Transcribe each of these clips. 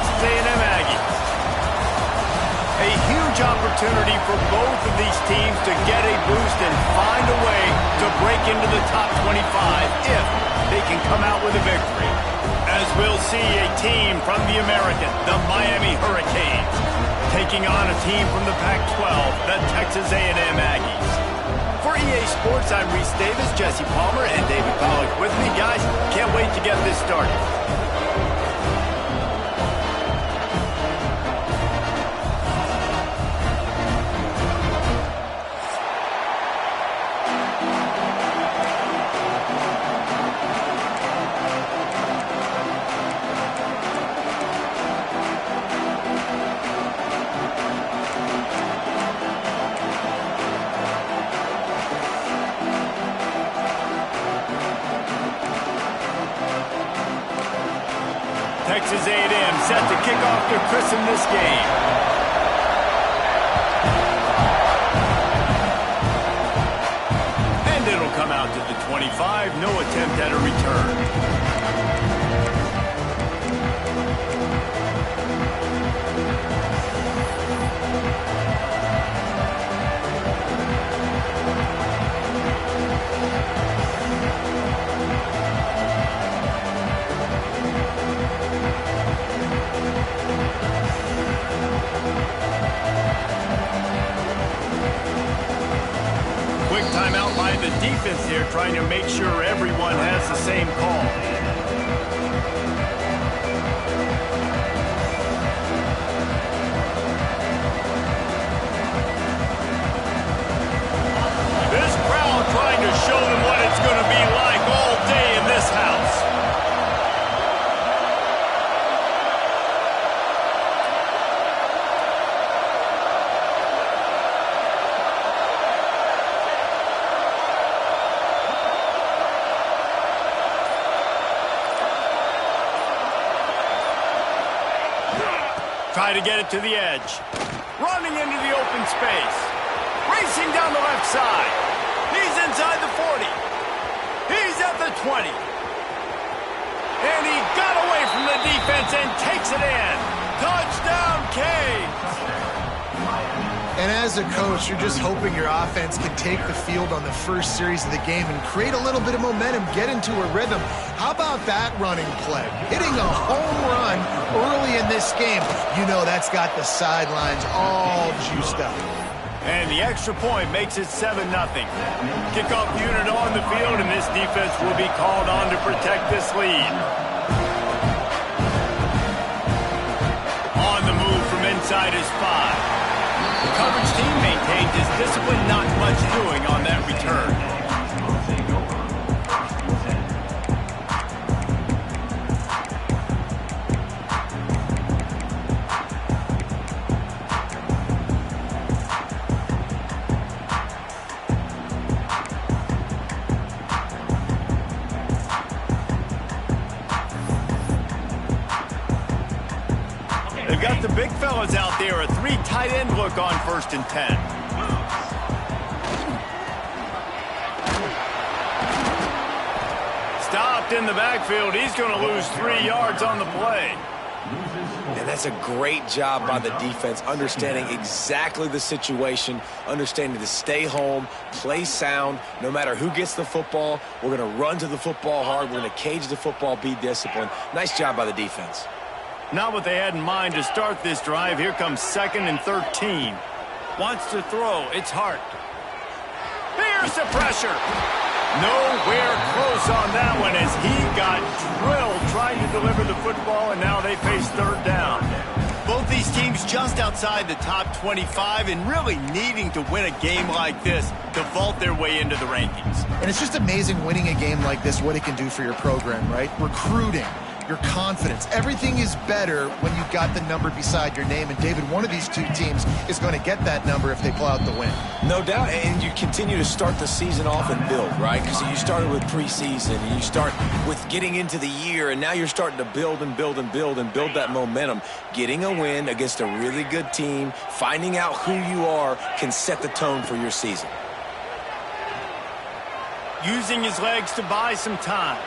Texas A&M Aggies. A huge opportunity for both of these teams to get a boost and find a way to break into the top 25 if they can come out with a victory. As we'll see a team from the American, the Miami Hurricanes, taking on a team from the Pac-12, the Texas A&M Aggies. For EA Sports, I'm Reese Davis, Jesse Palmer, and David Pollack with me. Guys, can't wait to get this started. Texas A&M set to kick off to christen this game. And it'll come out to the 25. No attempt at a return. Quick timeout by the defense here, trying to make sure everyone has the same call. This crowd trying to show them what it's going to be like all day in this house. Try to get it to the edge. Running into the open space. Racing down the left side. He's inside the 40. He's at the 20. And he got away from the defense and takes it in. Touchdown, Canes. And as a coach, you're just hoping your offense can take the field on the first series of the game and create a little bit of momentum, get into a rhythm. How about that running play? Hitting a home run early in this game. You know that's got the sidelines all juiced up. And the extra point makes it 7-0. Kickoff unit on the field, and this defense will be called on to protect this lead. On the move from inside his 5. The coverage team maintains his discipline, not much doing on that return. They've got the big fellas out there, a 3 tight end look on 1st and 10. Stopped in the backfield. He's going to lose 3 yards on the play. And that's a great job by the defense, understanding exactly the situation, understanding to stay home, play sound. No matter who gets the football, we're going to run to the football hard. We're going to cage the football, be disciplined. Nice job by the defense. Not what they had in mind to start this drive. Here comes 2nd and 13. Wants to throw. It's Hart. Here's the pressure. Nowhere close on that one as he got drilled trying to deliver the football, and now they face 3rd down. Both these teams just outside the top 25 and really needing to win a game like this to vault their way into the rankings. And it's just amazing winning a game like this, what it can do for your program, right? Recruiting, your confidence. Everything is better when you've got the number beside your name. And, David, one of these two teams is going to get that number if they pull out the win. No doubt. And you continue to start the season off and build, right? Because you started with preseason, and you start with getting into the year, and now you're starting to build and build and build and build that momentum. Getting a win against a really good team, finding out who you are, can set the tone for your season. Using his legs to buy some time.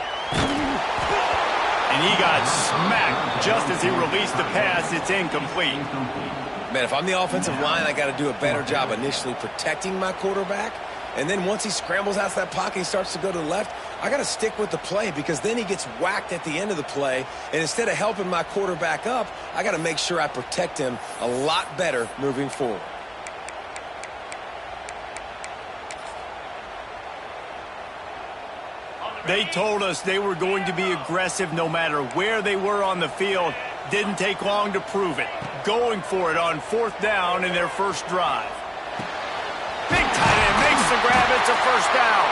And he got smacked just as he released the pass. It's incomplete. Man, if I'm the offensive line, I got to do a better job initially protecting my quarterback. And then once he scrambles out of that pocket, he starts to go to the left, I got to stick with the play because then he gets whacked at the end of the play. And instead of helping my quarterback up, I got to make sure I protect him a lot better moving forward. They told us they were going to be aggressive no matter where they were on the field. Didn't take long to prove it. Going for it on 4th down in their first drive. Big tight end makes the grab. It's a first down.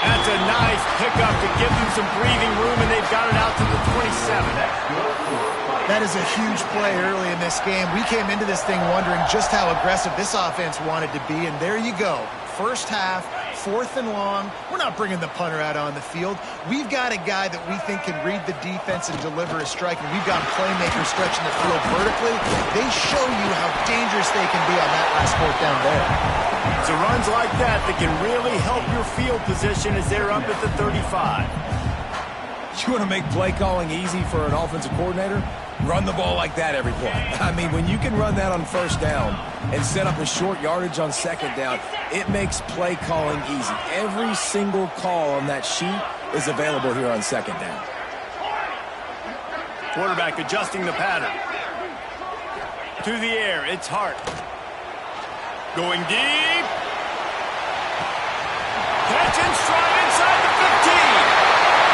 That's a nice pickup to give them some breathing room, and they've got it out to the 27. That is a huge play early in this game. We came into this thing wondering just how aggressive this offense wanted to be, and there you go. First half, 4th and long. We're not bringing the punter out on the field. We've got a guy that we think can read the defense and deliver a strike, and we've got playmakers stretching the field vertically. They show you how dangerous they can be on that last 4th down there. So runs like that can really help your field position as they're up at the 35. You want to make play calling easy for an offensive coordinator? Run the ball like that every play. I mean, when you can run that on 1st down and set up a short yardage on 2nd down, it makes play calling easy. Every single call on that sheet is available here on 2nd down. Quarterback adjusting the pattern. To the air, it's Hart. Going deep. Catch and stride inside the 15.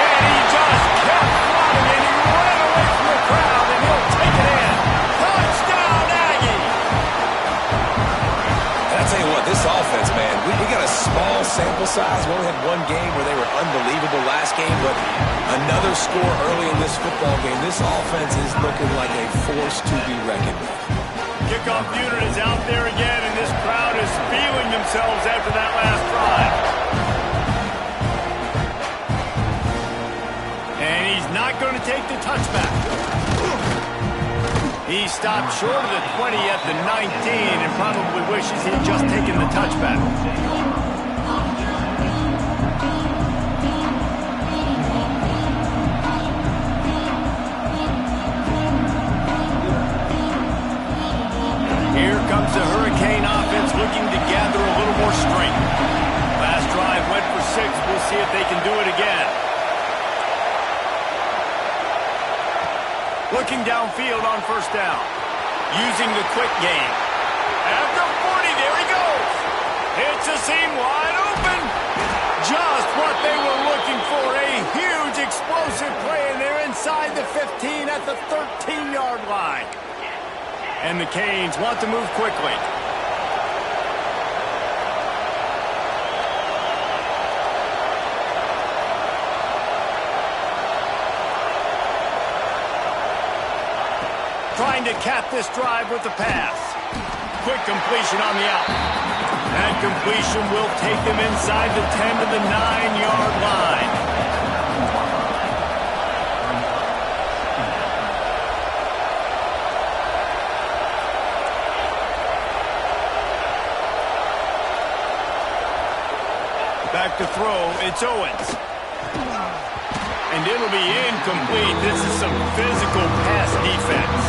And he just kept flying, and he ran away from the crowd, and he'll take it in. Touchdown, Aggie! And I tell you what, this offense, man, we got a small sample size. We only had one game where they were unbelievable last game, but another score early in this football game. This offense is looking like a force to be reckoned with. Kickoff unit is out there again, and this crowd is feeling themselves after that last drive. And he's not going to take the touchback. He stopped short of the 20 at the 19 and probably wishes he'd just taken the touchback. Here comes the Hurricane offense looking to gather a little more strength. Last drive went for 6. We'll see if they can do it again. Looking downfield on 1st down. Using the quick game. At the 40, there he goes. Hits a seam wide open. Just what they were looking for. A huge explosive play, and they're inside the 15 at the 13-yard line. And the Canes want to move quickly. Trying to cap this drive with the pass. Quick completion on the out. That completion will take them inside the 10 to the 9-yard line. Back to throw, it's Owens. And it'll be incomplete. This is some physical pass defense.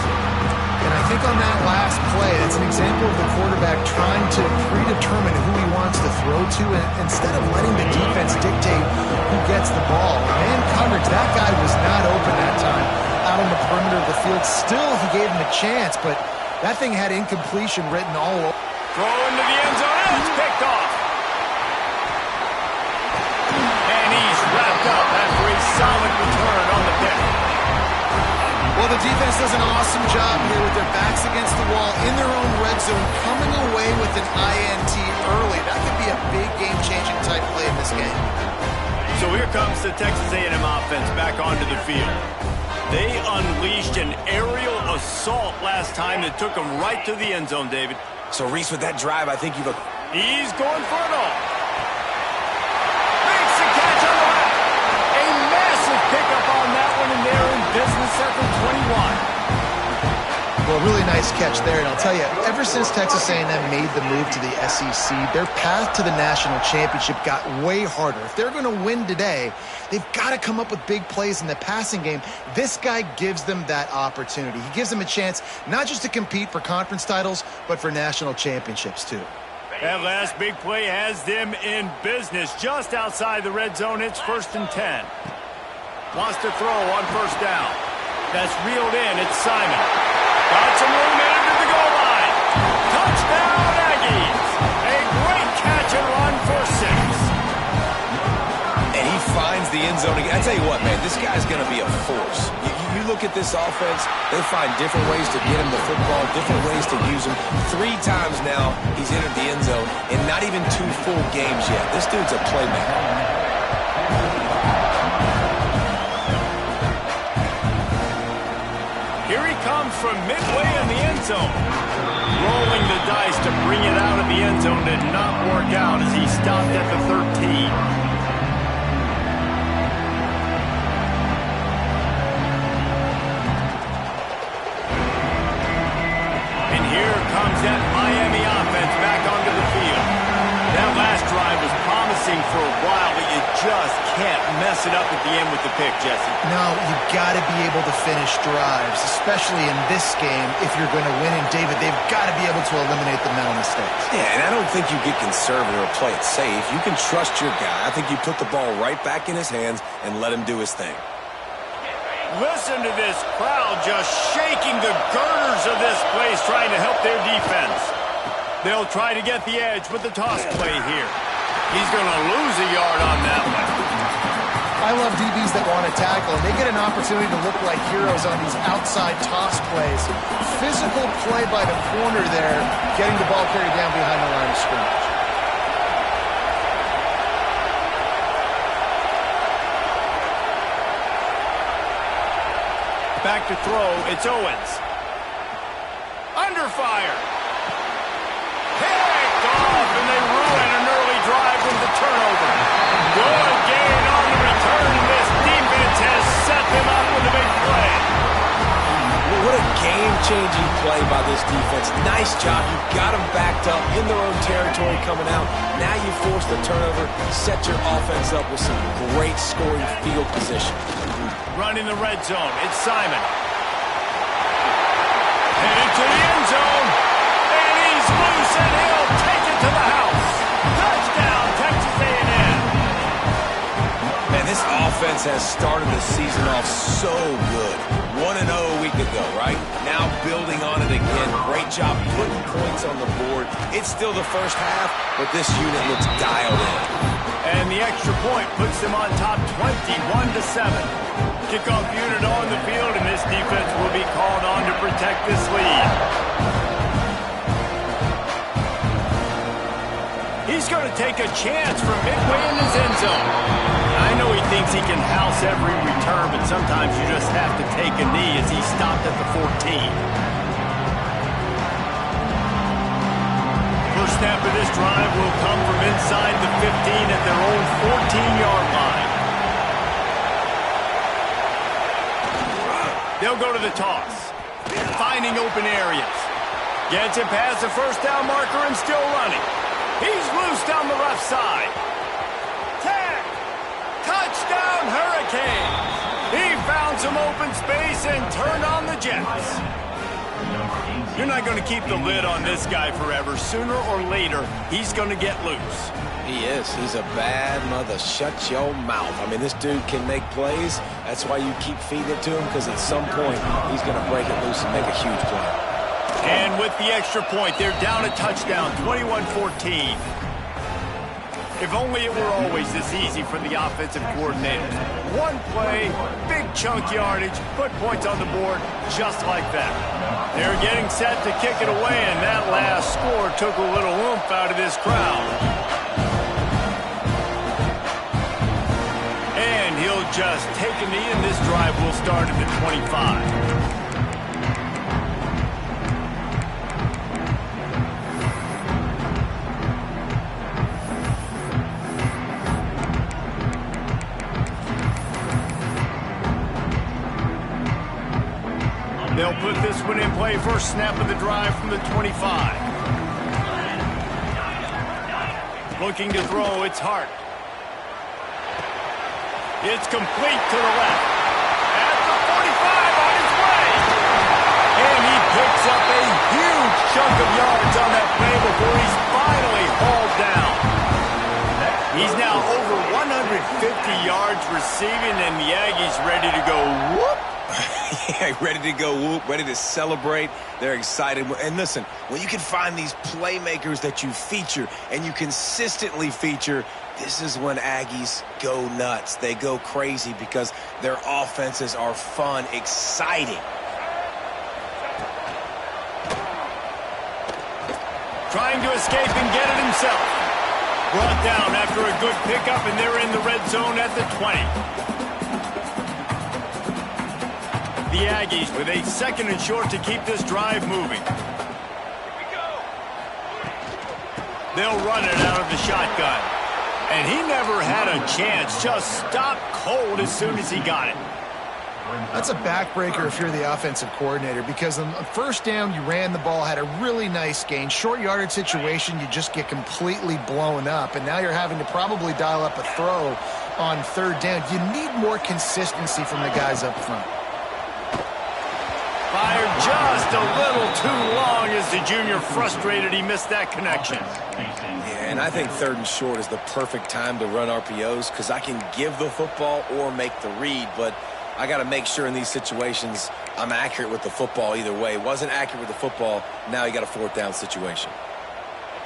And I think on that last play, it's an example of the quarterback trying to predetermine who he wants to throw to, and instead of letting the defense dictate who gets the ball. Man coverage, that guy was not open that time out on the perimeter of the field. Still, he gave him a chance, but that thing had incompletion written all over. Throw into the end zone, and it's picked off. And he's wrapped up after a solid return on the pick. Well, the defense does an awesome job here with their backs against the wall in their own red zone, coming away with an INT early. That could be a big game-changing type play in this game. So here comes the Texas A&M offense back onto the field. They unleashed an aerial assault last time that took them right to the end zone, David. So, Reese, with that drive, I think you've... He's going for it all. Makes the catch on the left. A massive pickup on that one, and they're in business at the 21. Well, a really nice catch there. And I'll tell you, ever since Texas A&M made the move to the SEC, their path to the national championship got way harder. If they're going to win today, they've got to come up with big plays in the passing game. This guy gives them that opportunity. He gives them a chance not just to compete for conference titles, but for national championships too. That last big play has them in business. Just outside the red zone, it's 1st and 10. Wants to throw on 1st down. That's reeled in. It's Simon. Got some room into the goal line. Touchdown, Aggies. A great catch and run for 6. And he finds the end zone again. I tell you what, man, this guy's going to be a force. You look at this offense, they find different ways to get him the football, different ways to use him. 3 times now he's entered the end zone, and not even 2 full games yet. This dude's a playmaker. Here he comes from midway in the end zone. Rolling the dice to bring it out of the end zone did not work out as he stopped at the 13. And here comes that Miami offense back onto the field. That last drive was promising for a while, but you just can't mess it up at the end with the pick, Jesse. No, you've got to be able to finish drives, especially in this game. If you're going to win, and David, they've got to be able to eliminate the mental mistakes. Yeah, and I don't think you get conservative or play it safe. You can trust your guy. I think you put the ball right back in his hands and let him do his thing. Listen to this crowd just shaking the girders of this place, trying to help their defense. They'll try to get the edge with the toss play here. He's going to lose a yard on that one. I love DBs that want to tackle, and they get an opportunity to look like heroes on these outside toss plays. Physical play by the corner there, getting the ball carried down behind the line of scrimmage. Back to throw, it's Owens. Under fire. Picked off, and they ruin an early drive with the turnover. Good gain on the return, and this defense has set them up with a big play. What a game-changing play by this defense. Nice job. You got them backed up in their own territory coming out. Now you force the turnover, set your offense up with some great scoring field position. Running the red zone, it's Simon. Headed to the end zone, and he's loose, and he'll take it to the house. Touchdown, Texas A&M. Man, this offense has started the season off so good. 1-0 a week ago, right? Now building on it again. Great job putting points on the board. It's still the first half, but this unit looks dialed in. And the extra point puts them on top 21-7. Kickoff unit on the field, and this defense will be called on to protect this lead. He's going to take a chance from midway in his end zone. I know he thinks he can house every return, but sometimes you just have to take a knee as he stopped at the 14. First snap of this drive will come from inside the 15 at their own 14-yard line. They'll go to the toss, finding open areas. Gets it past the first down marker and still running. He's loose down the left side. Tag! Touchdown, Hurricanes! He found some open space and turned on the Jets. You're not going to keep the lid on this guy forever. Sooner or later, he's going to get loose. He is. He's a bad mother. Shut your mouth. I mean, this dude can make plays. That's why you keep feeding it to him, because at some point, he's going to break it loose and make a huge play. And with the extra point, they're down a touchdown, 21-14. If only it were always this easy for the offensive coordinators. One play, big chunk yardage, put points on the board just like that. They're getting set to kick it away, and that last score took a little oomph out of this crowd. And he'll just take a knee, and this drive will start at the 25. They'll put this one in play. First snap of the drive from the 25. Looking to throw, it's Hart. It's complete to the left. At the 45 on his way. And he picks up a huge chunk of yards on that play before he's finally hauled down. He's now over 150 yards receiving, and the Aggies ready to go whoop. Yeah, ready to go whoop, ready to celebrate. They're excited. And listen, when you can find these playmakers that you feature and you consistently feature, this is when Aggies go nuts. They go crazy because their offenses are fun, exciting. Trying to escape and get it himself. Brought down after a good pickup, and they're in the red zone at the 20. The Aggies with a second and short to keep this drive moving. They'll run it out of the shotgun. And he never had a chance. Just stopped cold as soon as he got it. That's a backbreaker if you're the offensive coordinator, because on first down, you ran the ball, had a really nice gain. Short yardage situation, you just get completely blown up, and now you're having to probably dial up a throw on third down. You need more consistency from the guys up front. Fired just a little too long as the junior frustrated he missed that connection. Yeah, and I think third and short is the perfect time to run RPOs because I can give the football or make the read, but I got to make sure in these situations I'm accurate with the football either way. Wasn't accurate with the football, now you got a fourth down situation.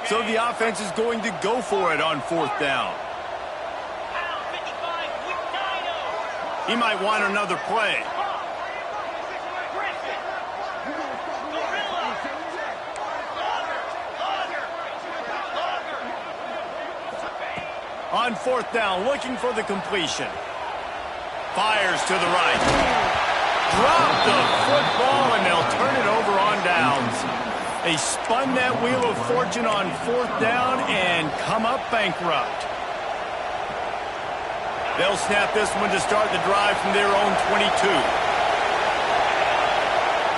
So the offense is going to go for it on fourth down. He might want another play. On fourth down, looking for the completion. Fires to the right. Drop the football, and they'll turn it over on downs. They spun that wheel of fortune on fourth down and come up bankrupt. They'll snap this one to start the drive from their own 22.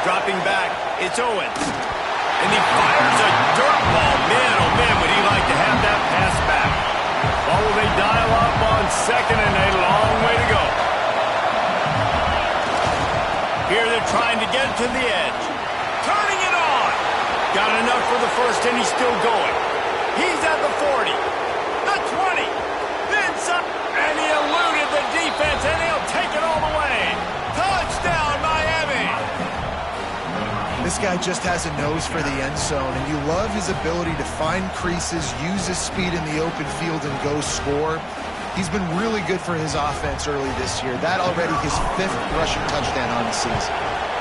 Dropping back, it's Owens. And he fires a dirt ball. Man, oh man, would he like to have that pass back. Oh, they dial up on second and a long way to go. Here they're trying to get to the edge. Turning it on. Got enough for the first, and he's still going. He's at the 40. The 20. Then some. And he eluded the defense, and he'll take it all the way. Touchdown, Miami. This guy just has a nose for the end zone, and you love his ability to find creases, use his speed in the open field, and go score. He's been really good for his offense early this year. That already his 5th rushing touchdown on the season.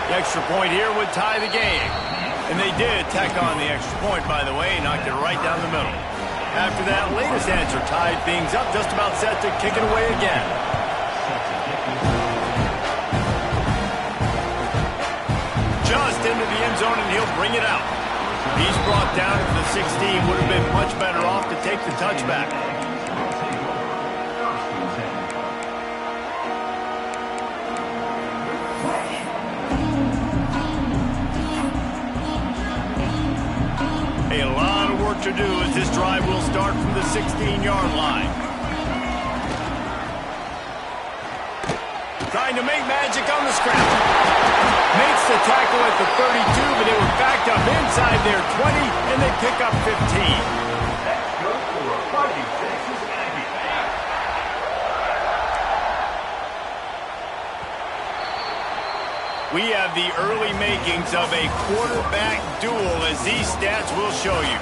The extra point here would tie the game. And they did tack on the extra point, by the way, knocked it right down the middle. After that latest answer tied things up, just about set to kick it away again. Just into the end zone, and he'll bring it out. He's brought down to the 16. Would have been much better off to take the touchback. A lot of work to do as this drive will start from the 16-yard line. Trying to make magic on the scramble. Makes the tackle at the 32, but they were backed up inside their 20, and they pick up 15. That's good for a Fighting Texas Aggie. We have the early makings of a quarterback duel, as these stats will show you.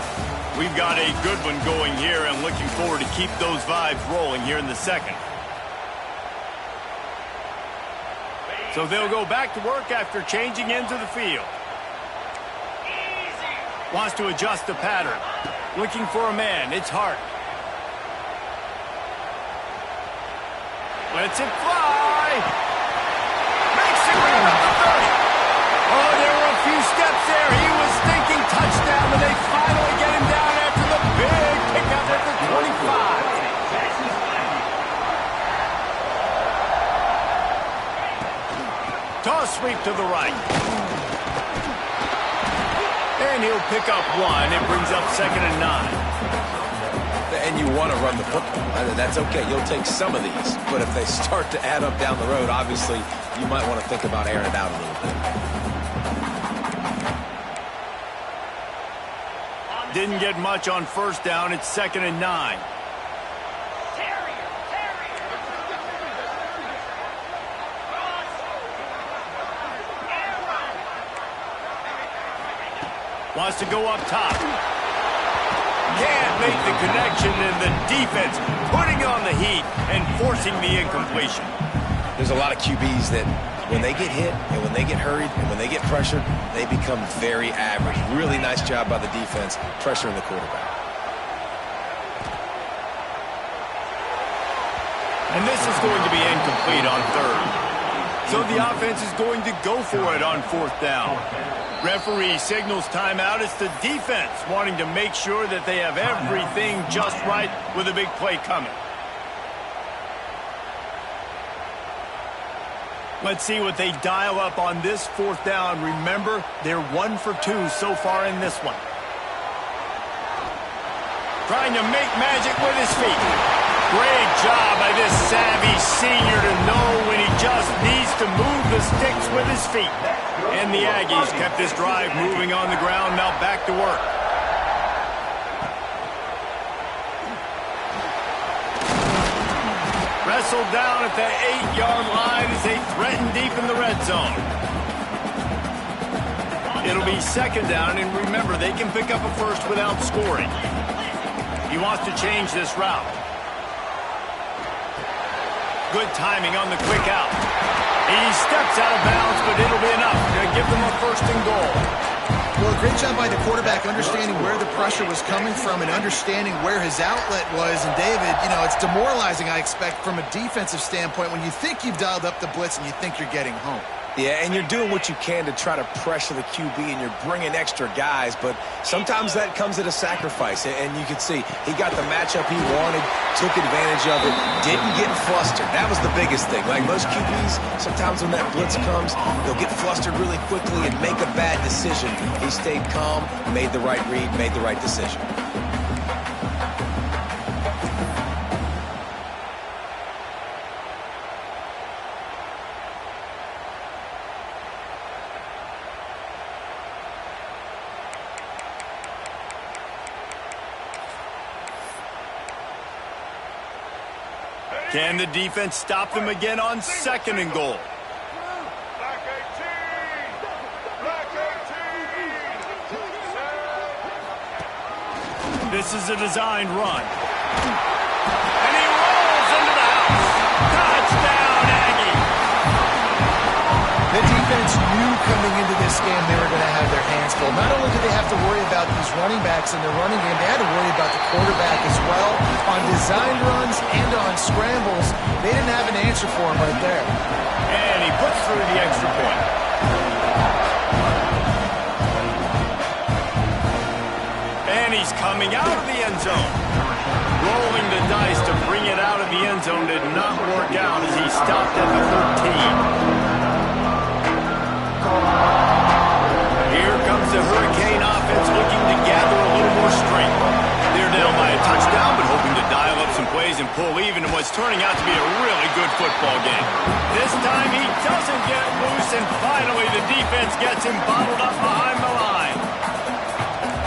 We've got a good one going here, and looking forward to keep those vibes rolling here in the second. So they'll go back to work after changing into the field. Wants to adjust the pattern. Looking for a man. It's Hart. Lets it fly. Makes it right up the 30. Oh, there were a few steps there. He was thinking touchdown, but they finally get him down after the big pickup at the 25. Toss sweep to the right. And he'll pick up one. It brings up 2nd and 9. And you want to run the football. That's okay. You'll take some of these. But if they start to add up down the road, obviously, you might want to think about airing it out a little bit. Didn't get much on 1st down. It's 2nd and 9. Wants to go up top. Can't make the connection, and the defense putting on the heat and forcing the incompletion. There's a lot of QBs that when they get hit and when they get hurried and when they get pressured, they become very average. Really nice job by the defense pressuring the quarterback. And this is going to be incomplete on 3rd. So the offense is going to go for it on 4th down. Referee signals timeout. It's the defense wanting to make sure that they have everything just right with a big play coming. Let's see what they dial up on this 4th down. Remember, they're 1 for 2 so far in this one. Trying to make magic with his feet. Great job by this savvy senior to know when he just needs to move the sticks with his feet. And the Aggies kept this drive moving on the ground. Now back to work. Wrestled down at the 8-yard line as they threaten deep in the red zone. It'll be 2nd down, and remember, they can pick up a first without scoring. He wants to change this route. Good timing on the quick out. He steps out of bounds, but it'll be enough to give them a 1st and goal. Well, great job by the quarterback understanding where the pressure was coming from and understanding where his outlet was. And, David, you know, it's demoralizing, I expect, from a defensive standpoint when you think you've dialed up the blitz and you think you're getting home. Yeah, and you're doing what you can to try to pressure the QB, and you're bringing extra guys, but sometimes that comes at a sacrifice, and you can see he got the matchup he wanted, took advantage of it, didn't get flustered. That was the biggest thing. Like most QBs, sometimes when that blitz comes, they'll get flustered really quickly and make a bad decision. He stayed calm, made the right read, made the right decision. Can the defense stop them again on 2nd and goal? Black 18! Black 18! This is a designed run. And he rolls into the house. Touchdown, Aggie! The defense knew coming into this game they were going to have their hands full. Not only did they have to worry about these running backs in their running game, they had to worry about the quarterback as well. On designed runs and on scrambles, they didn't have an answer for him right there. And he puts through the extra point. And he's coming out of the end zone. Rolling the dice to bring it out of the end zone did not work out as he stopped at the 13. Here comes the Hurricane offense looking to gather a little more strength. They're down by a touchdown, but hoping to dial up some plays and pull even in what's turning out to be a really good football game. This time he doesn't get loose, and finally the defense gets him bottled up behind the line.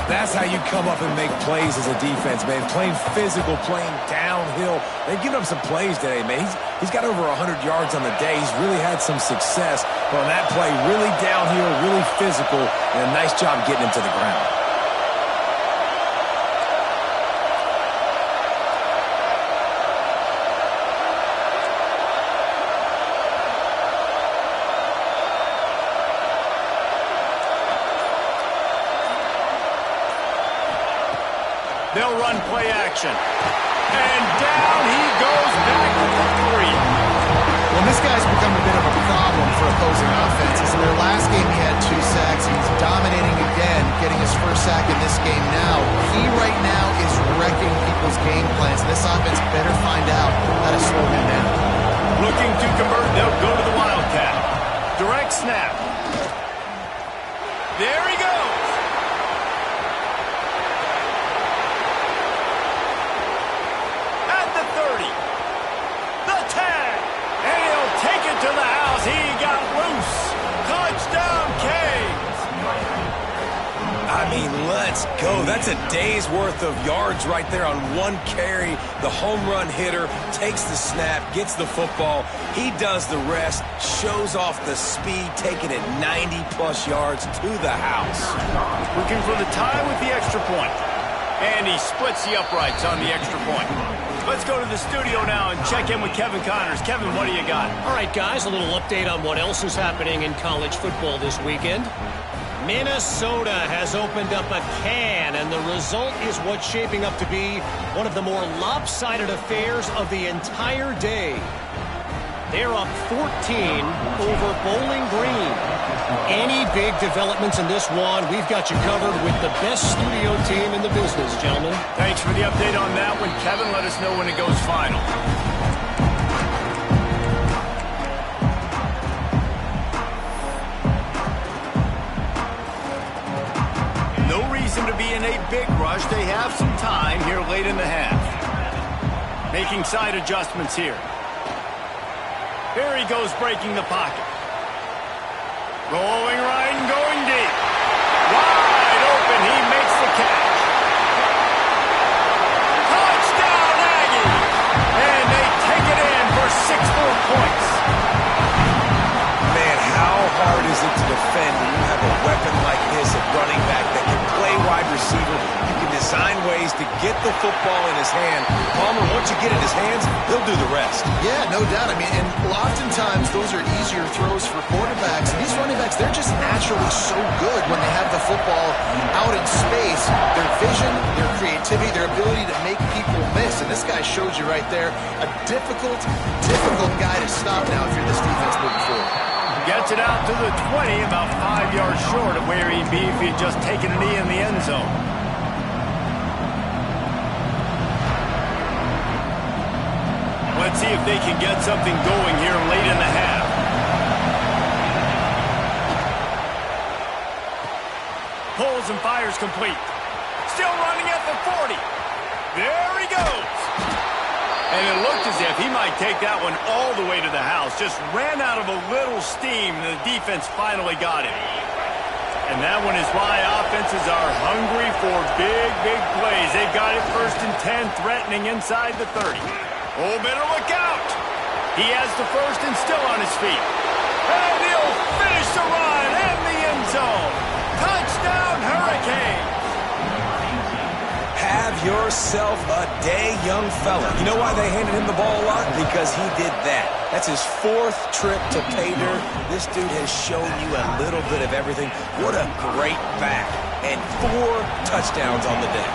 That's how you come up and make plays as a defense, man. Playing physical, playing downhill. They've given up some plays today, man. He's got over 100 yards on the day. He's really had some success. But on that play, really downhill, really physical, and a nice job getting him to the ground. They'll run play action. And down he goes back to the 3. Well, this guy's become a bit of a problem for opposing offenses. In their last game, he had 2 sacks. He's dominating again, getting his first sack in this game now. He right now is wrecking people's game plans. This offense better find out how to slow him down. Looking to convert, they'll go to the Wildcat. Direct snap. There he goes. Let's go. That's a day's worth of yards right there on one carry. The home run hitter takes the snap, gets the football. He does the rest, shows off the speed, taking it 90-plus yards to the house. Looking for the tie with the extra point. And he splits the uprights on the extra point. Let's go to the studio now and check in with Kevin Connors. Kevin, what do you got? All right, guys, a little update on what else is happening in college football this weekend. Minnesota has opened up a can, and the result is what's shaping up to be one of the more lopsided affairs of the entire day. They're up 14 over Bowling Green. Any big developments in this one, we've got you covered with the best studio team in the business, gentlemen. Thanks for the update on that one, Kevin. Let us know when it goes final. No reason to be in a big rush. They have some time here late in the half. Making side adjustments here. Here he goes, breaking the pocket. Rolling right and going deep. Wide open, he makes the catch. Touchdown, Aggies! And they take it in for 6 more points. Man, how hard is it to defend when you have a weapon like this at running back that can play wide receiver? You can design ways to get the football in his hand. Palmer, once you get it in his hands, he'll do the rest. Yeah, no doubt. I mean, and oftentimes those are easier throws for quarterbacks. And these running backs, they're just naturally so good when they have the football out in space. Their vision, their creativity, their ability to make people miss. And this guy showed you right there a difficult guy to stop now if you're this defense moving forward. Gets it out to the 20, about 5 yards short of where he'd be if he had just taken a knee in the end zone. Let's see if they can get something going here late in the half. Pulls and fires complete. Still running at the 40. There he goes. And it looked as if he might take that one all the way to the house. Just ran out of a little steam, and the defense finally got him. And that one is why offenses are hungry for big plays. They've got it 1st and 10, threatening inside the 30. Oh, better look out. He has the first and still on his feet. And he'll finish the run in the end zone. Touchdown, Hurricane. Have yourself a day, young fella. You know why they handed him the ball a lot? Because he did that. That's his 4th trip to pay dirt. This dude has shown you a little bit of everything. What a great back. And 4 touchdowns on the day.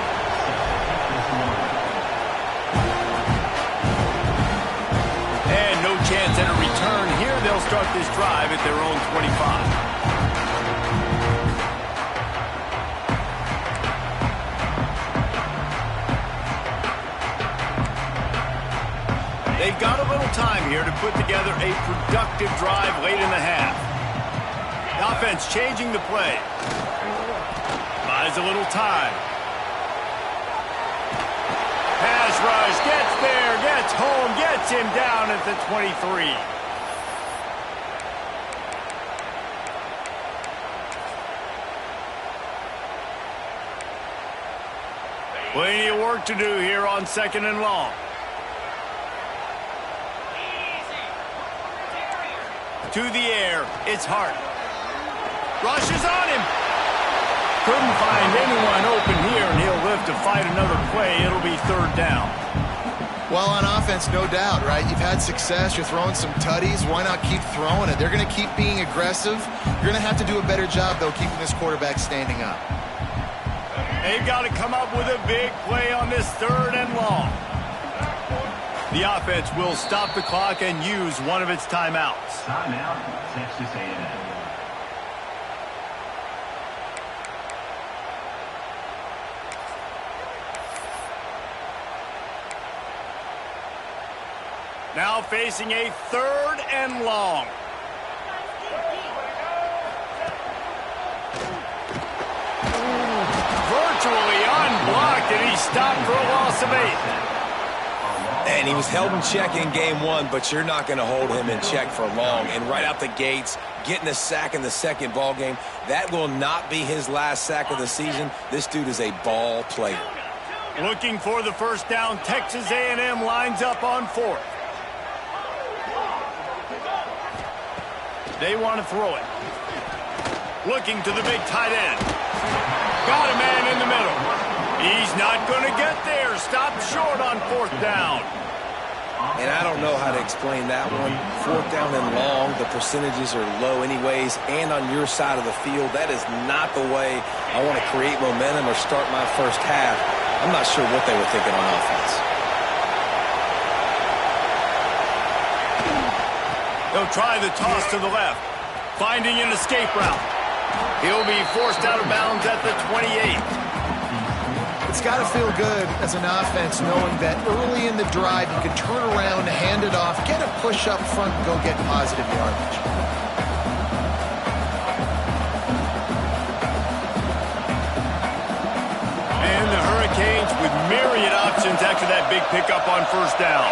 And no chance at a return here. They'll start this drive at their own 25. They've got a little time here to put together a productive drive late in the half. The offense changing the play. Buys a little time. Pass rush, gets there, gets home, gets him down at the 23. Plenty of work to do here on 2nd and long. To the air, it's Hart. Rushes on him. Couldn't find anyone open here, and he'll live to fight another play. It'll be 3rd down. Well, on offense, no doubt, right? You've had success. You're throwing some tutties. Why not keep throwing it? They're going to keep being aggressive. You're going to have to do a better job, though, keeping this quarterback standing up. They've got to come up with a big play on this 3rd and long. The offense will stop the clock and use one of its timeouts. Timeout, Texas A&M. Now facing a 3rd and long. Virtually unblocked, and he stopped for a loss of 8. And he was held in check in game 1, but you're not going to hold him in check for long. And right out the gates, getting a sack in the second ball game. That will not be his last sack of the season. This dude is a ball player. Looking for the first down. Texas A&M lines up on 4th. They want to throw it. Looking to the big tight end. Got a man in the middle. He's not going to get there. Stopped short on 4th down. And I don't know how to explain that one. 4th down and long, the percentages are low anyways, and on your side of the field, that is not the way I want to create momentum or start my first half. I'm not sure what they were thinking on offense. They'll try the toss to the left, finding an escape route. He'll be forced out of bounds at the 28. It's got to feel good as an offense knowing that early in the drive you can turn around, hand it off, get a push up front, and go get positive yardage. And the Hurricanes with myriad options after that big pickup on 1st down.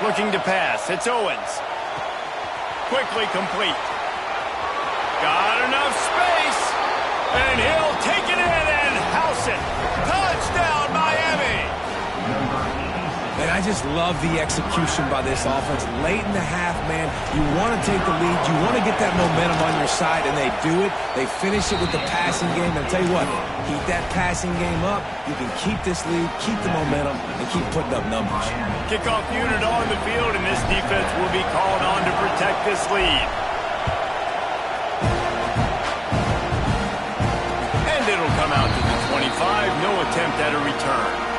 Looking to pass. It's Owens. Quickly complete. Got enough space. And he'll take it in and house it. Touchdown, Miami. And I just love the execution by this offense. Late in the half, man, you want to take the lead. You want to get that momentum on your side, and they do it. They finish it with the passing game. And I'll tell you what, keep that passing game up. You can keep this lead, keep the momentum, and keep putting up numbers. Kickoff unit on the field, and this defense will be called on to protect this lead. And it'll come out to the 25. No attempt at a return.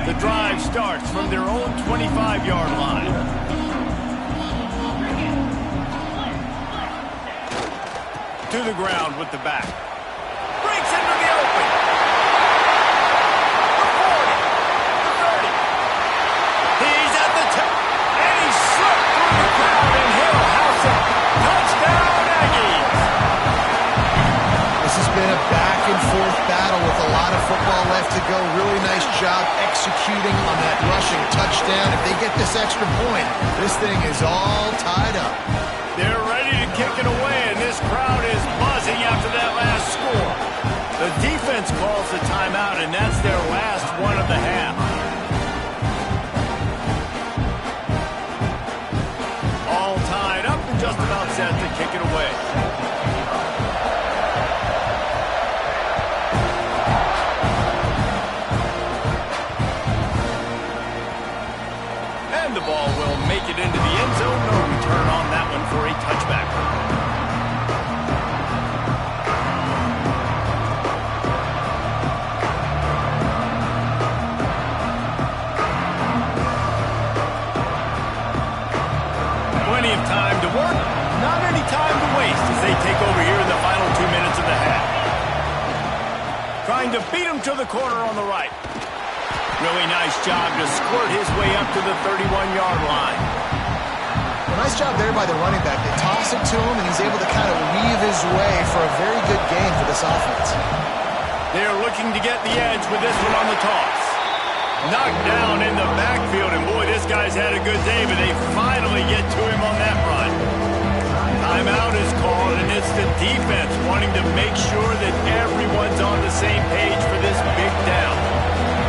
The drive starts from their own 25-yard line. To the ground with the back. Breaks into the open. The 40. The 30. He's at the 10. And he slipped through the crowd, and he'll house it. Touchdown, Aggies. This has been a back-and-forth battle with a lot of football left to go. Really nice job executing on that rushing touchdown. If they get this extra point, this thing is all tied up. They're ready to kick it away, and this crowd is buzzing after that last score. The defense calls the timeout, and that's their last one of the half. All tied up and just about set to kick it away. And the ball will make it into the end zone. No return on that one for a touchback. Plenty of time to work, not any time to waste as they take over here in the final 2 minutes of the half. Trying to beat him to the corner on the right. Really nice job to squirt his way up to the 31-yard line. Well, nice job there by the running back. They toss it to him, and he's able to kind of weave his way for a very good gain for this offense. They're looking to get the edge with this one on the toss. Knocked down in the backfield, and boy, this guy's had a good day, but they finally get to him on that run. Timeout is called, and it's the defense wanting to make sure that everyone's on the same page for this big down.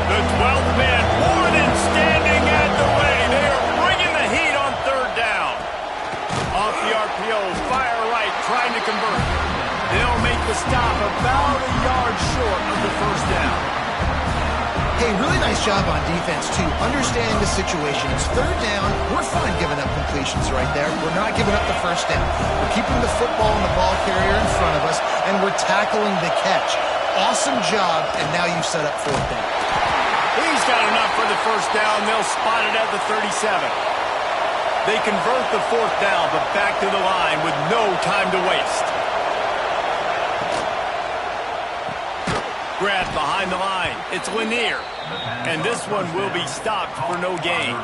The 12th man, Warden, standing at the ready. They are bringing the heat on 3rd down. Off the RPO, fire right, trying to convert. They'll make the stop about a yard short of the 1st down. Hey, really nice job on defense, too. Understanding the situation. It's 3rd down. We're fine giving up completions right there. We're not giving up the 1st down. We're keeping the football and the ball carrier in front of us, and we're tackling the catch. Awesome job, and now you've set up 4th down. He's got enough for the 1st down. They'll spot it at the 37. They convert the fourth down, but back to the line with no time to waste. Grabbed behind the line. It's Lanier. And this one will be stopped for no gain.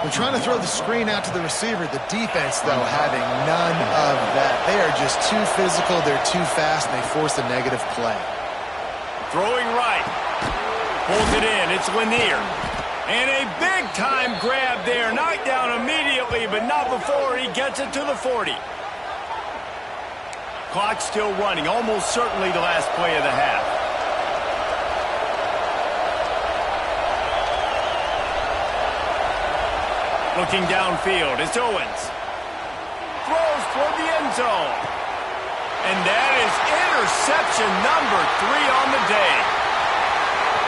We're trying to throw the screen out to the receiver. The defense, though, having none of that. They are just too physical. They're too fast, and they force a negative play. Throwing right. Pulls it in. It's Lanier. And a big-time grab there. Knocked down immediately, but not before he gets it to the 40. Clock still running. Almost certainly the last play of the half. Looking downfield, it's Owens. Throws toward the end zone. And that is interception number 3 on the day.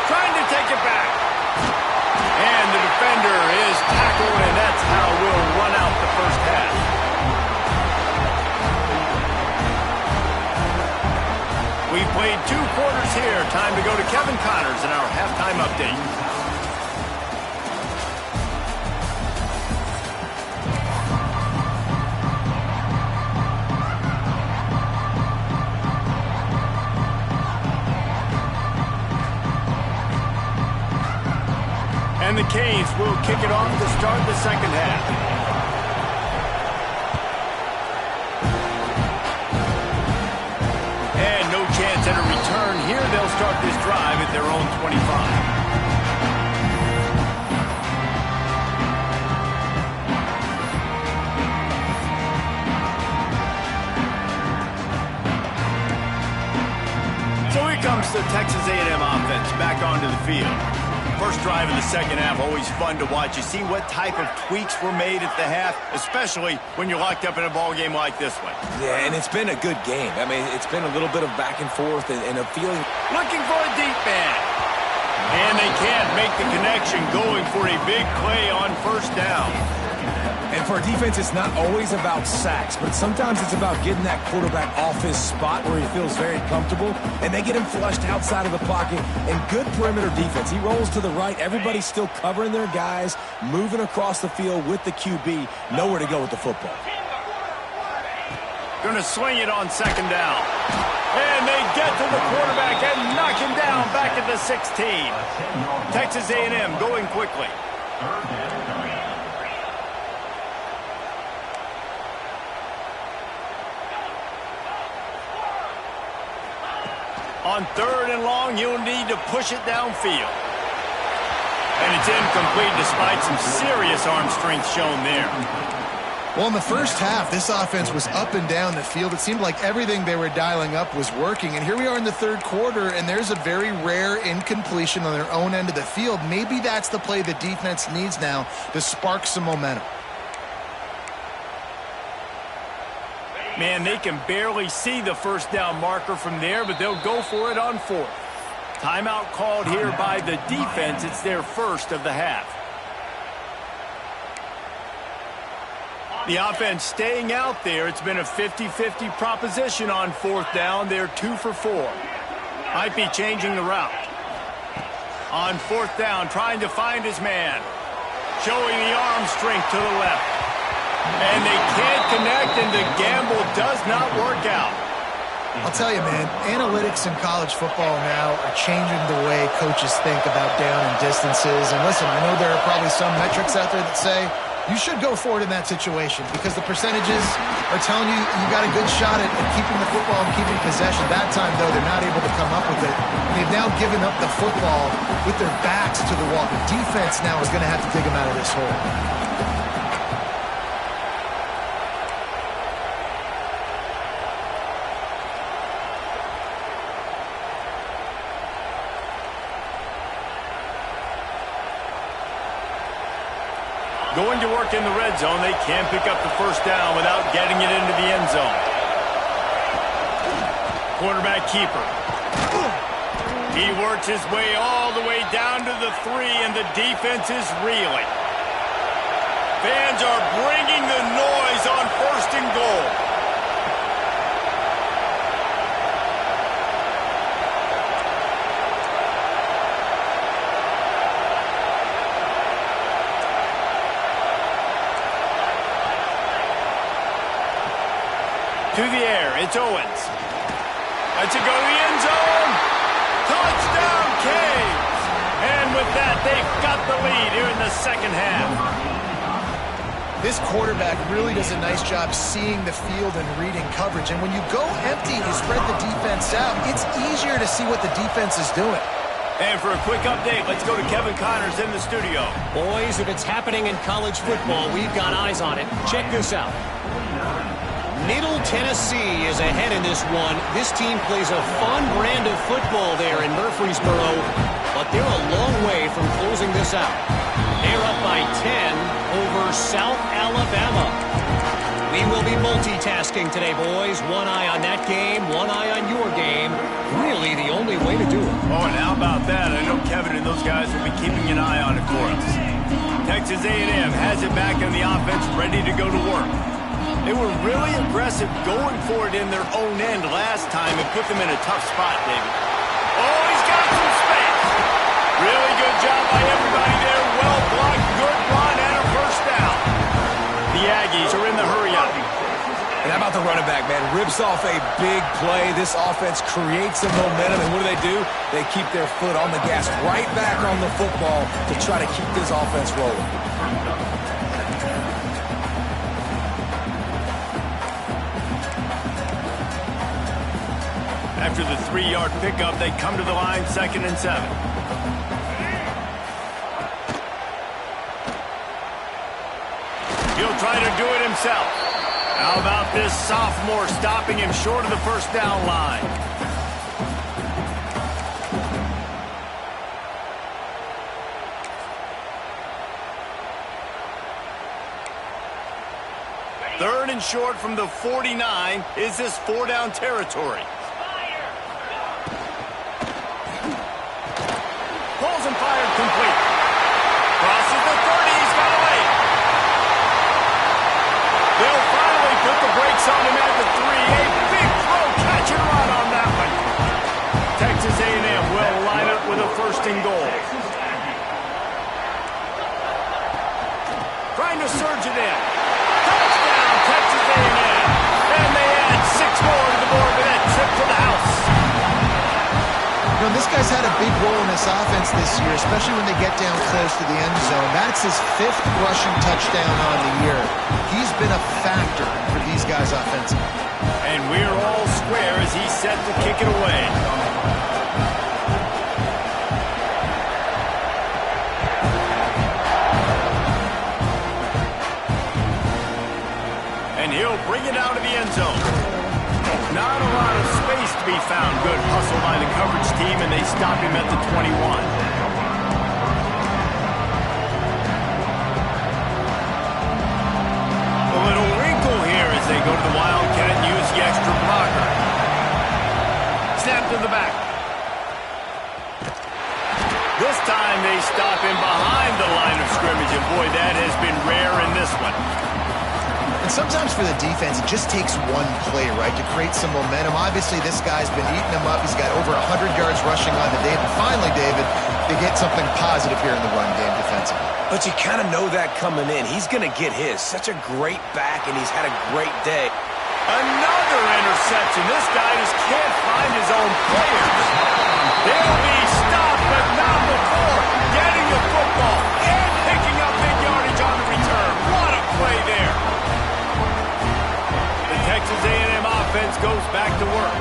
Trying to take it back. And the defender is tackled, and that's how we'll run out the first half. We've played 2 quarters here. Time to go to Kevin Connors in our halftime update. And the Canes will kick it off to start the second half. And no chance at a return here. They'll start this drive at their own 25. So here comes the Texas A&M offense back onto the field. First drive of the second half, always fun to watch. You see what type of tweaks were made at the half, especially when you're locked up in a ball game like this one. Yeah, and it's been a good game. I mean, it's been a little bit of back and forth and a feeling. Looking for a deep man. And they can't make the connection, going for a big play on first down. And for a defense, it's not always about sacks, but sometimes it's about getting that quarterback off his spot where he feels very comfortable, and they get him flushed outside of the pocket. And good perimeter defense. He rolls to the right. Everybody's still covering their guys, moving across the field with the QB. Nowhere to go with the football. Going to sling it on second down. And they get to the quarterback and knock him down back at the 16. Texas A&M going quickly. On third and long, you'll need to push it downfield. And it's incomplete despite some serious arm strength shown there. Well, in the first half, this offense was up and down the field. It seemed like everything they were dialing up was working. And here we are in the third quarter, and there's a very rare incompletion on their own end of the field. Maybe that's the play the defense needs now to spark some momentum. Man, they can barely see the first down marker from there, but they'll go for it on fourth. Timeout called here by the defense. It's their first of the half. The offense staying out there. It's been a 50-50 proposition on fourth down. They're 2 for 4. Might be changing the route. On fourth down, trying to find his man. Showing the arm strength to the left. And they can't connect, and the gamble does not work out. I'll tell you, man, analytics in college football now are changing the way coaches think about down and distances. And listen, I know there are probably some metrics out there that say you should go for it in that situation because the percentages are telling you you got a good shot at keeping the football and keeping possession. That time, though, they're not able to come up with it. They've now given up the football with their backs to the wall. The defense now is going to have to dig them out of this hole. Going to work in the red zone. They can't pick up the first down without getting it into the end zone. Quarterback keeper. He works his way all the way down to the 3, and the defense is reeling. Fans are bringing the noise on first and goal. To the air, it's Owens. Lets it go to the end zone. Touchdown, Canes! And with that, they've got the lead here in the second half. This quarterback really does a nice job seeing the field and reading coverage. And when you go empty and you spread the defense out, it's easier to see what the defense is doing. And for a quick update, let's go to Kevin Connors in the studio. Boys, if it's happening in college football, we've got eyes on it. Check this out. Middle Tennessee is ahead in this one. This team plays a fun brand of football there in Murfreesboro, but they're a long way from closing this out. They're up by 10 over South Alabama. We will be multitasking today, boys. One eye on that game, one eye on your game. Really the only way to do it. Oh, and how about that? I know Kevin and those guys will be keeping an eye on it for us. Texas A&M has it back on the offense, ready to go to work. They were really aggressive going for it in their own end last time and put them in a tough spot, David. Oh, he's got some space. Really good job by everybody there. Well blocked, good run, and a first down. The Aggies are in the hurry-up. And how about the running back, man? Rips off a big play. This offense creates some momentum, and what do? They keep their foot on the gas, right back on the football to try to keep this offense rolling. After the 3-yard pickup, they come to the line, 2nd and 7. He'll try to do it himself. How about this sophomore stopping him short of the first down line? Third and short from the 49. Is this 4-down territory? Pulls and fired complete. Crosses the 30. He's got away. They'll finally put the brakes on him at the 3. A big throw, catch and run on that one. Texas A&M will line up with a 1st and goal. Trying to surge it in. Touchdown, Texas A&M. And they add 6 more to the board with that trip to the house. You know, this guy's had a big role in this offense this year, especially when they get down close to the end zone. That's his 5th rushing touchdown on the year. He's been a factor for these guys offensively. And we're all square as he's set to kick it away. And he'll bring it out of the end zone. Not a lot of space to be found. Good hustle by the coverage team, and they stop him at the 21. A little wrinkle here as they go to the Wildcat and use the extra blocker. Snap to the back. This time they stop him behind the line of scrimmage, and boy, that has been rare in this one. And sometimes for the defense, it just takes one play, right, to create some momentum. Obviously, this guy's been eating them up. He's got over 100 yards rushing on the day. But finally, David, they get something positive here in the run game defensively. But you kind of know that coming in. He's going to get his. Such a great back, and he's had a great day. Another interception. This guy just can't find his own players. They'll be stopped, but not before getting the football and picking up big yardage on the return. What a play there. The Texas A&M offense goes back to work.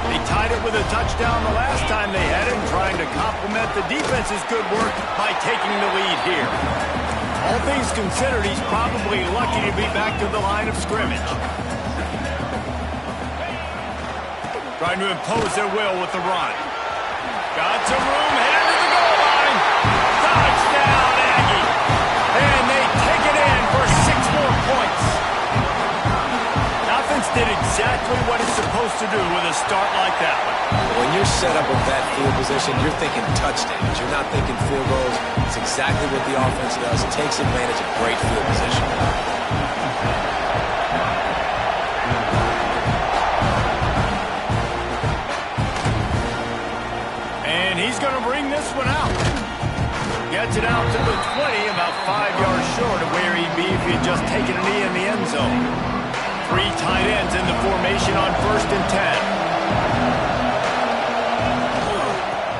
They tied it with a touchdown the last time they had it, trying to complement the defense's good work by taking the lead here. All things considered, he's probably lucky to be back to the line of scrimmage. Trying to impose their will with the run. Got some room, headed to the goal line. Touchdown, Aggie. And they take it in for 6 more points. Offense did exactly what it's supposed to do with a start like that one. When you're set up with that field position, you're thinking touchdowns. You're not thinking field goals. It's exactly what the offense does. It takes advantage of great field position. And he's going to bring this one out. Gets it out to the 20, about 5 yards short of where he'd be if he had just taken a knee in the end zone. Three tight ends in the formation on 1st and 10.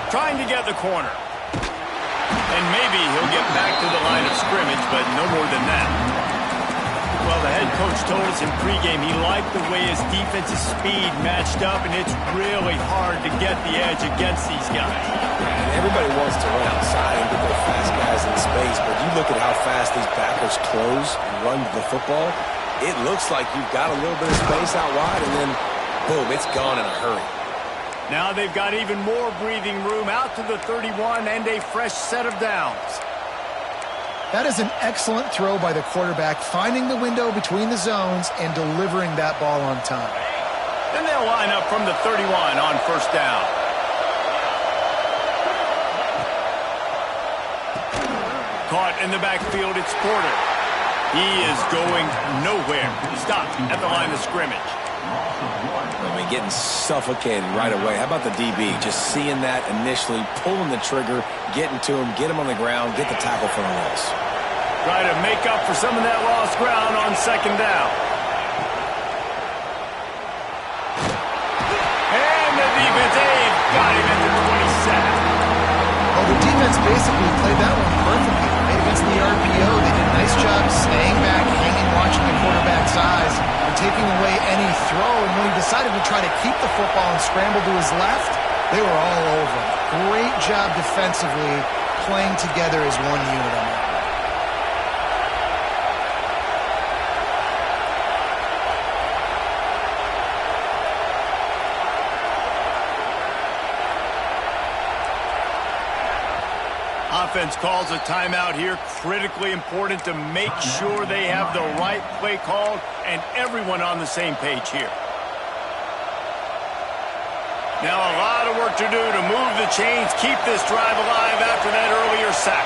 Trying to get the corner. And maybe he'll get back to the line of scrimmage, but no more than that. Well, the head coach told us in pregame he liked the way his defensive speed matched up, and it's really hard to get the edge against these guys. And everybody wants to run outside and get their fast guys in space, but you look at how fast these backers close and run the football, it looks like you've got a little bit of space out wide, and then, boom, it's gone in a hurry. Now they've got even more breathing room out to the 31 and a fresh set of downs. That is an excellent throw by the quarterback, finding the window between the zones and delivering that ball on time. Then they'll line up from the 31 on 1st down. Caught in the backfield, it's Porter. He is going nowhere. Stopped at the line of scrimmage. I mean, getting suffocated right away. How about the DB? Just seeing that initially, pulling the trigger, getting to him, get him on the ground, get the tackle for a loss. Try to make up for some of that lost ground on 2nd down. And the defense got him at the 27. Well, the defense basically played that one perfectly. Right against the RPO, they did a nice job staying back, hanging, watching the quarterback's eyes, and taking away any throw. And when he decided to try to keep the football and scramble to his left, they were all over him. Great job defensively, playing together as one unit on that. Offense calls a timeout here. Critically important to make sure they have the right play called and everyone on the same page here. Now a lot of work to do to move the chains, keep this drive alive after that earlier sack.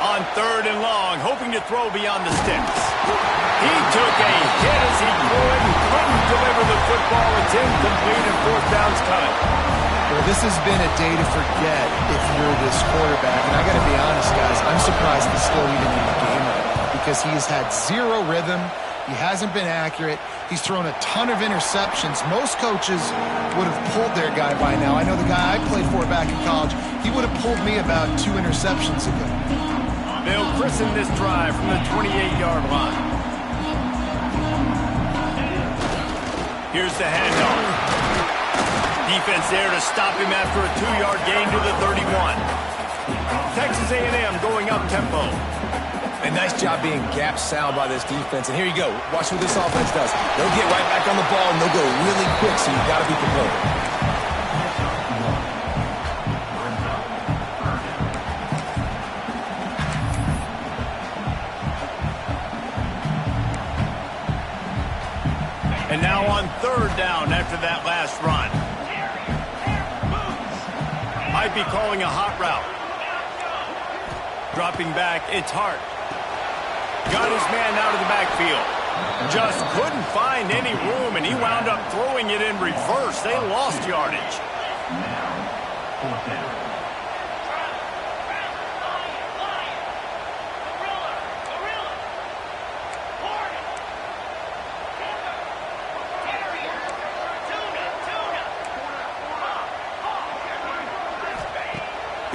On 3rd and long, hoping to throw beyond the sticks. He took a hit as he threw it and couldn't deliver the football. It's incomplete and 4th down's coming. Well, this has been a day to forget if you're this quarterback. And I got to be honest, guys, I'm surprised he's still even in the game right now because he has had zero rhythm. He hasn't been accurate. He's thrown a ton of interceptions. Most coaches would have pulled their guy by now. I know the guy I played for back in college, he would have pulled me about 2 interceptions ago. They'll christen this drive from the 28-yard line. Here's the handoff. Defense there to stop him after a 2-yard gain to the 31. Texas A&M going up tempo. A nice job being gap sound by this defense. And here you go. Watch what this offense does. They'll get right back on the ball, and they'll go really quick, so you've got to be prepared. And now on 3rd down after that last run. Might be calling a hot route. Dropping back, it's Hart. Got his man out of the backfield. Just couldn't find any room, and he wound up throwing it in reverse. They lost yardage.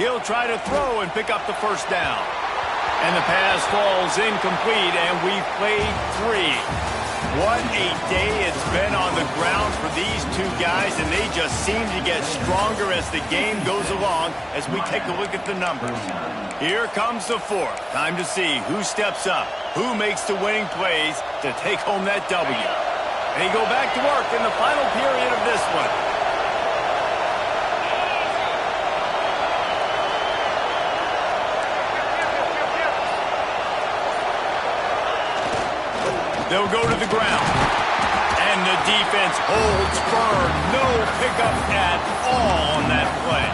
He'll try to throw and pick up the 1st down. And the pass falls incomplete, and we've played 3. What a day it's been on the ground for these two guys, and they just seem to get stronger as the game goes along as we take a look at the numbers. Here comes the 4th. Time to see who steps up, who makes the winning plays to take home that W. They go back to work in the final period of this one. They'll go to the ground. And the defense holds firm. No pickup at all on that play.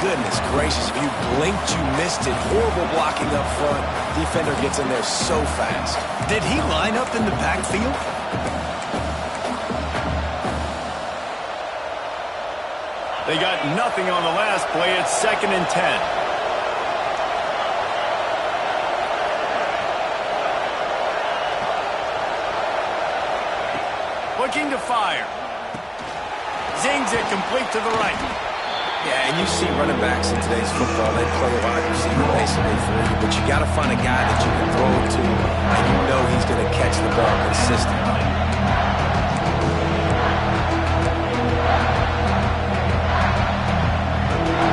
Goodness gracious, if you blinked, you missed it. Horrible blocking up front. Defender gets in there so fast. Did he line up in the backfield? They got nothing on the last play. It's 2nd and 10. Looking to fire. Zings it complete to the right. Yeah, and you see running backs in today's football, they play a wide receiver basically for you, but you got to find a guy that you can throw it to, and you know he's going to catch the ball consistently.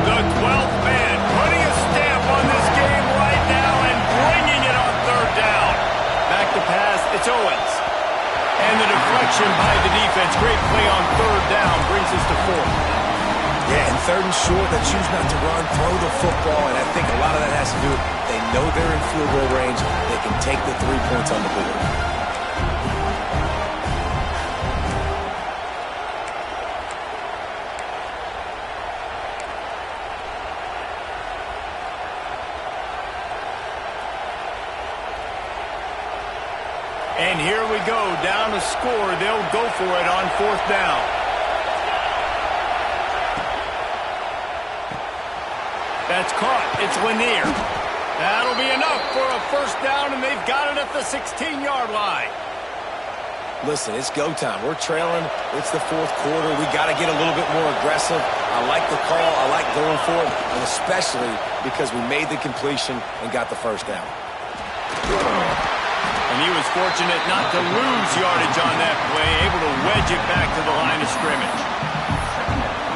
The 12th man putting a stamp on this game right now and bringing it on 3rd down. Back to pass, it's Owens. And the deflection by the defense. Great play on 3rd down brings us to 4th. Yeah, and 3rd and short, they choose not to run, throw the football, and I think a lot of that has to do with they know they're in field goal range. They can take the 3 points on the board. And here we go, down to score. They'll go for it on 4th down. That's caught. It's Lanier. That'll be enough for a 1st down, and they've got it at the 16-yard line. Listen, it's go time. We're trailing. It's the 4th quarter. We got to get a little bit more aggressive. I like the call. I like going for it, and especially because we made the completion and got the 1st down. And he was fortunate not to lose yardage on that play, able to wedge it back to the line of scrimmage.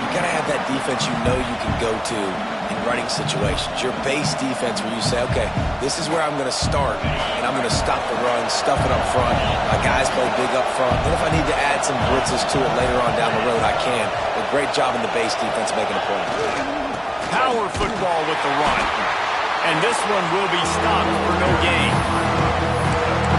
You got to have that defense you know you can go to in running situations. Your base defense where you say, okay, this is where I'm going to start, and I'm going to stop the run, stuff it up front. My guys play big up front. Then if I need to add some blitzes to it later on down the road, I can. A great job in the base defense making a play. Power football with the run. And this one will be stopped for no gain.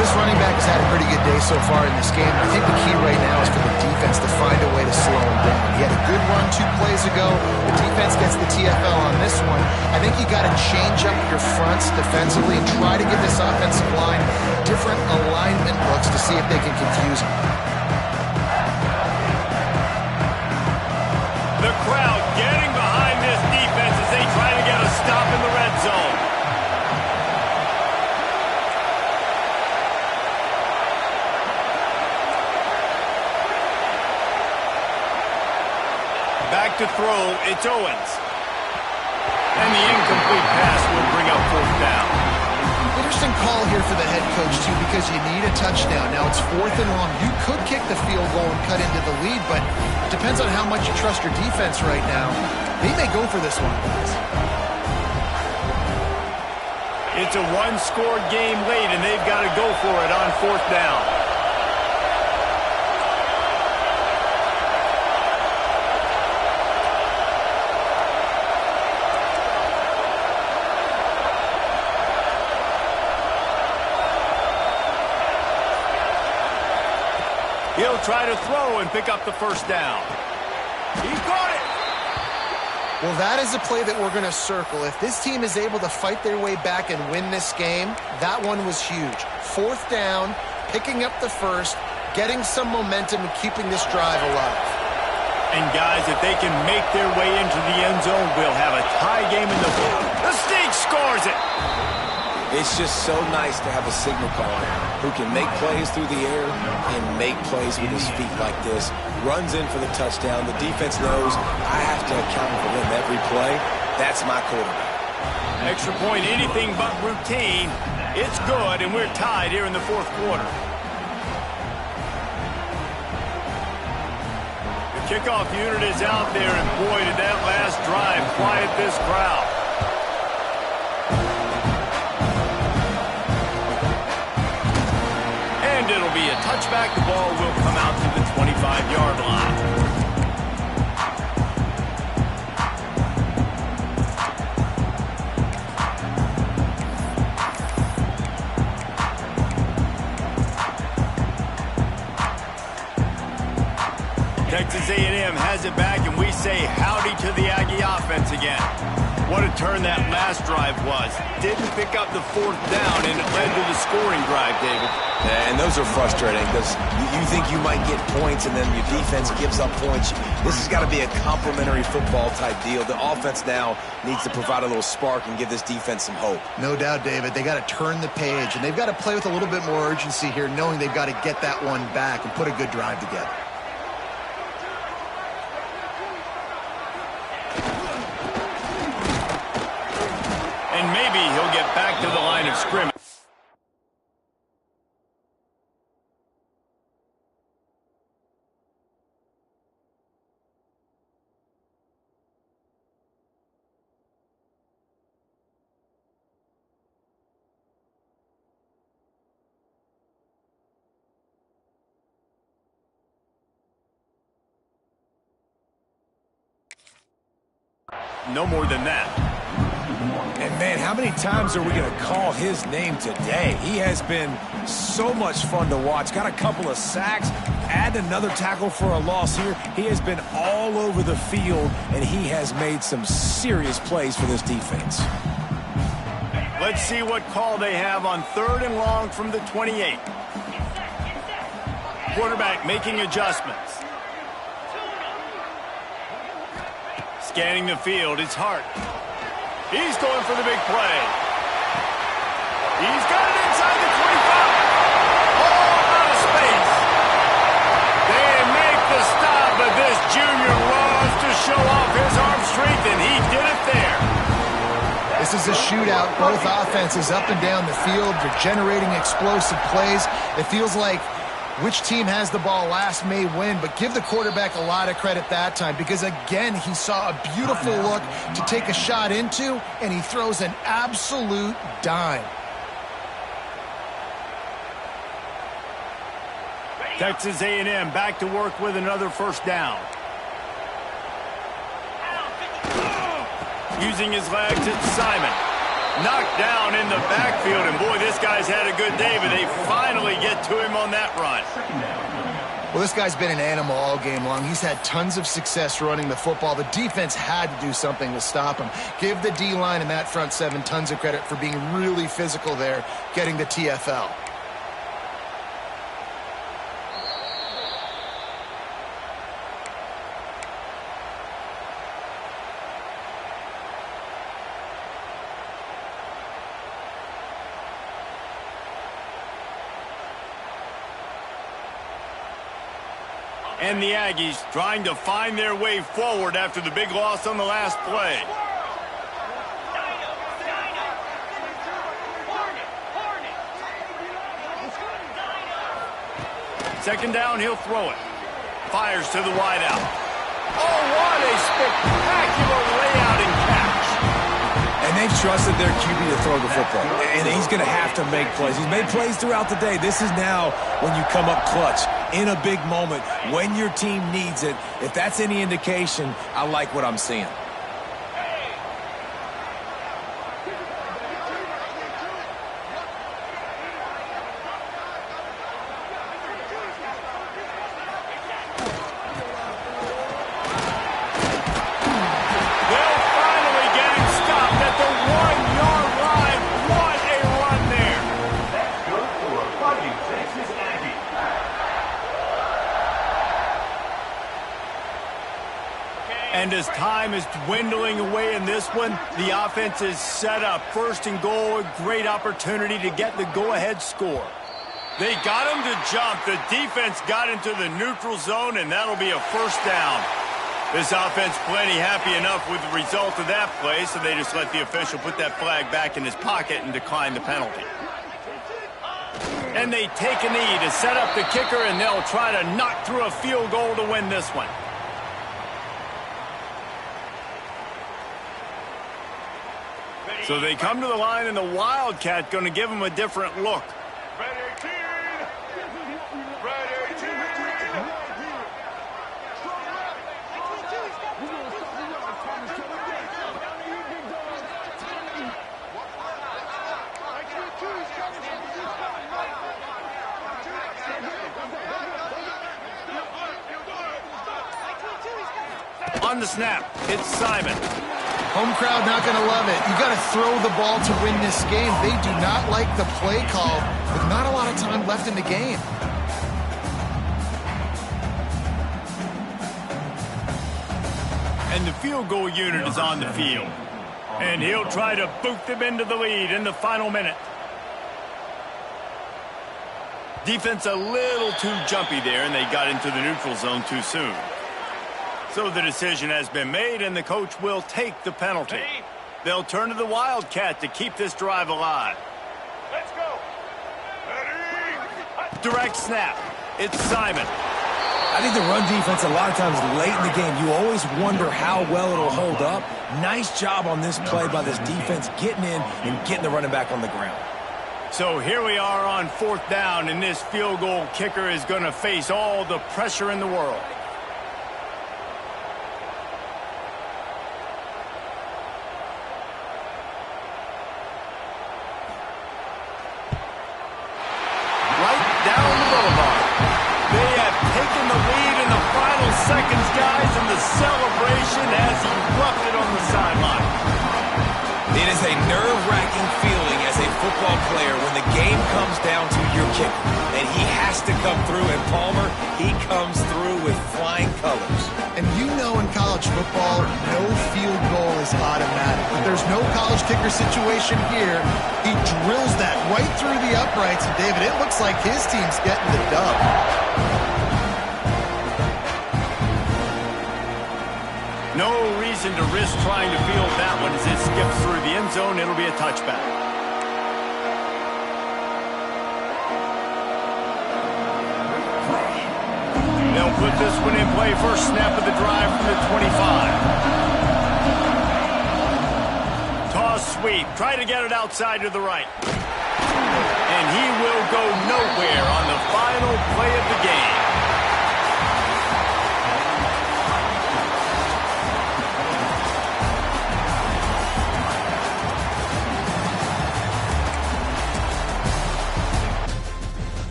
This running back has had a pretty good day so far in this game. I think the key right now is for the defense to find a way to slow him down. He had a good run 2 plays ago. The defense gets the TFL on this one. I think you got to change up your fronts defensively and try to give this offensive line different alignment looks to see if they can confuse him. The crowd getting behind this defense as they try to get a stop in the red zone. Back to throw, it's Owens. And the incomplete pass will bring up 4th down. Interesting call here for the head coach, too, because you need a touchdown. Now it's 4th and long. You could kick the field goal and cut into the lead, but it depends on how much you trust your defense right now. They may go for this one, guys. It's a 1-score game late, and they've got to go for it on 4th down. He'll try to throw and pick up the 1st down. He caught it. Well, that is a play that we're going to circle. If this team is able to fight their way back and win this game, that one was huge. 4th down, picking up the 1st, getting some momentum and keeping this drive alive. And guys, if they can make their way into the end zone, we'll have a tie game in the book. The Sneak scores it. It's just so nice to have a signal caller who can make plays through the air and make plays with his feet like this. Runs in for the touchdown. The defense knows I have to account for them every play. That's my quarterback. Extra point, anything but routine. It's good, and we're tied here in the 4th quarter. The kickoff unit is out there, and boy, did that last drive quiet this crowd. And it'll be a touchback. The ball will come out to the 25-yard line. Texas A&M has it back, and we say howdy to the Aggie offense again. What a turn that last drive was. Didn't pick up the fourth down, and it led to the scoring drive, David. Yeah, and those are frustrating because you think you might get points, and then your defense gives up points. This has got to be a complementary football type deal. The offense now needs to provide a little spark and give this defense some hope. No doubt, David. They got to turn the page, and they've got to play with a little bit more urgency here, knowing they've got to get that one back and put a good drive together. And maybe he'll get back to the line of scrimmage. No more than that. And, man, how many times are we going to call his name today? He has been so much fun to watch. Got a couple of sacks, add another tackle for a loss here. He has been all over the field, and he has made some serious plays for this defense. Let's see what call they have on 3rd and long from the 28. Quarterback making adjustments. Scanning the field, it's Hart. He's going for the big play. He's got it inside the 25. All out of space. They make the stop, but this junior loves to show off his arm strength, and he did it there. This is a shootout. Both offenses up and down the field. They're generating explosive plays. It feels like which team has the ball last may win, but give the quarterback a lot of credit that time because, again, he saw a beautiful look to take a shot into, and he throws an absolute dime. Texas A&M back to work with another first down. Using his legs, it's Simon. Knocked down in the backfield, and boy, this guy's had a good day, but they finally get to him on that run. Well, this guy's been an animal all game long. He's had tons of success running the football. The defense had to do something to stop him. Give the D-line and that front seven tons of credit for being really physical there, getting the TFL. And the Aggies trying to find their way forward after the big loss on the last play. Second down, he'll throw it. Fires to the wideout. Oh, what a spectacular layout and catch. And they've trusted their QB to throw the football. And he's going to have to make plays. He's made plays throughout the day. This is now when you come up clutch in a big moment when your team needs it. If that's any indication, I like what I'm seeing. And as time is dwindling away in this one, the offense is set up. 1st and goal, a great opportunity to get the go-ahead score. They got him to jump. The defense got into the neutral zone, and that'll be a first down. This offense plenty happy enough with the result of that play, so they just let the official put that flag back in his pocket and decline the penalty. And they take a knee to set up the kicker, and they'll try to knock through a field goal to win this one. So they come to the line, and the Wildcat going to give them a different look. On the snap, it's Simon. Home crowd not going to love it. You got to throw the ball to win this game. They do not like the play call with not a lot of time left in the game. And the field goal unit is on the field. And he'll try to boot them into the lead in the final minute. Defense a little too jumpy there, and they got into the neutral zone too soon. So the decision has been made, and the coach will take the penalty. They'll turn to the Wildcat to keep this drive alive. Let's go. Ready? Direct snap. It's Simon. I think the run defense, a lot of times late in the game, you always wonder how well it'll hold up. Nice job on this play by this defense, getting in and getting the running back on the ground. So here we are on 4th down, and this field goal kicker is going to face all the pressure in the world. Right down the boulevard. They have taken the lead in the final seconds, guys, and the celebration has erupted on the sideline. It is a nerve-wracking feeling as a football player when the game comes down to your kicker. And he has to come through, and Palmer, he comes through with flying colors. And you know in college football, no field goal is automatic. But there's no college kicker situation here. He drills that right through the uprights. And, David, it looks like his team's getting the dub. No reason to risk trying to field that one as it skips through the end zone. It'll be a touchback. They'll put this one in play. First snap of the drive from the 25. Toss sweep. Try to get it outside to the right. And he will go nowhere on the final play of the game.